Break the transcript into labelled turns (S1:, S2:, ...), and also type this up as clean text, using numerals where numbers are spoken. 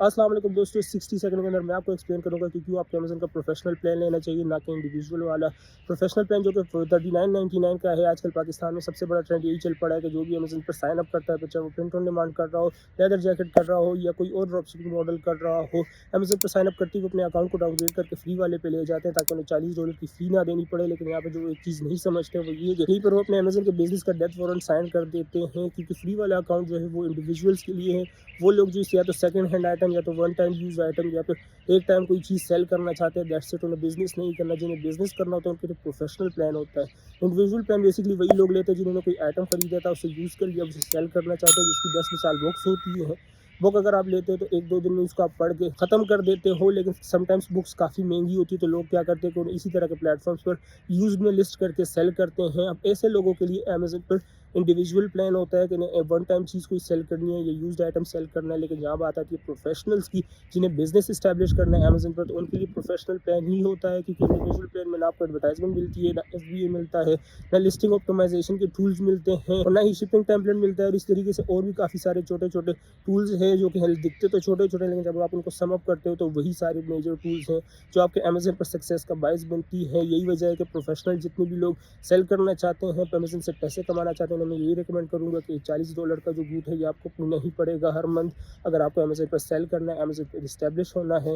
S1: अस्सलाम वालेकुम दोस्तों, 60 सेकंड के अंदर मैं आपको एक्सप्लेन करूंगा कि क्यों आपको अमेज़न का प्रोफेशनल प्लान लेना चाहिए, ना कि इंडिविजुअल वाला। प्रोफेशनल प्लान जो कि 39.99 का है, आजकल पाकिस्तान में सबसे बड़ा ट्रेंड यही चल पड़ा है कि जो भी अमेज़न पर साइन अप करता है, तो चाहे वो प्रिंट ऑन डिमांड कर रहा हो, लेदर जैकेट कर रहा हो या कोई और ड्रॉप शिपिंग मॉडल कर रहा हो, अमेज़न पर साइन अप करते ही वो अपने अकाउंट को डाउनग्रेड करके फ्री वाले पे ले जाते हैं ताकि उन्हें $40 की फ़ी ना देनी पड़े। लेकिन यहाँ पे जो एक चीज़ नहीं समझते वो ये कि यहीं पर वो अपने अमेज़न के बिज़नेस का डेथ वारंट साइन कर देते हैं, क्योंकि फ्री वाला अकाउंट जो है वो इंडिविजुअल्स के लिए है। वो लोग जो इसे या तो सेकंड हैंड आइटम या तो वन टाइम यूज़ आइटम या फिर एक टाइम कोई चीज़ सेल करना चाहते हैं, दैट्स इट। उन्हें बिज़नेस नहीं करना, जिन्हें बिज़नेस करना होता है उनके लिए प्रोफेशनल प्लान होता है। इंडिविजुअल प्लान बेसिकली वही लोग लेते हैं जिन्होंने कोई आइटम खरीदा था, उसे यूज़ कर लिया, उसे सेल करना चाहते हैं, जिसकी 10 मिसाल बुक्स होती है। बुक अगर आप लेते हो तो 1-2 दिन में उसको आप पढ़ के ख़त्म कर देते हो, लेकिन समटाइम्स बुक्स काफ़ी महंगी होती है, तो लोग क्या करते हैं कि उन्हें इसी तरह के प्लेटफॉर्म्स पर यूज़ में लिस्ट करके सेल करते हैं। अब ऐसे लोगों के लिए अमेज़न पर इंडिविजुअल प्लान होता है कि नहीं, वन टाइम चीज़ कोई सेल करनी है या यूज्ड आइटम सेल करना है। लेकिन जहाँ बात आती है प्रोफेशनल्स की, जिन्हें बिजनेस इस्टेब्लिश करना है अमेज़न पर, तो उनके लिए प्रोफेशनल प्लान ही होता है, क्योंकि इंडिविजुअल प्लान में ना आपको एडवर्टाइजमेंट मिलती है, ना एफबीए मिलता है, ना लिस्टिंग ऑप्टिमाइजेशन के टूल्स मिलते हैं, और ना ही शिपिंग टेम्पलेट मिलता है। और इस तरीके से और भी काफ़ी सारे छोटे छोटे टूल्स हैं जो कि हेल्प दिखते तो छोटे छोटे, लेकिन जब आप उनको सम अप करते हो तो वही सारे मेजर टूल्स हैं जो आपके अमेज़न पर सक्सेस का बायस बनती है। यही वजह है कि प्रोफेशनल जितने भी लोग सेल करना चाहते हैं, अमेज़न से पैसे कमाना चाहते हैं, मैं यही रिकमेंड करूँगा कि $40 का जो बूट है ये आपको पुगना ही पड़ेगा हर मंथ, अगर आपको अमेज़न पर सेल करना है, अमेज़न पर इस्टेब्लिश होना है।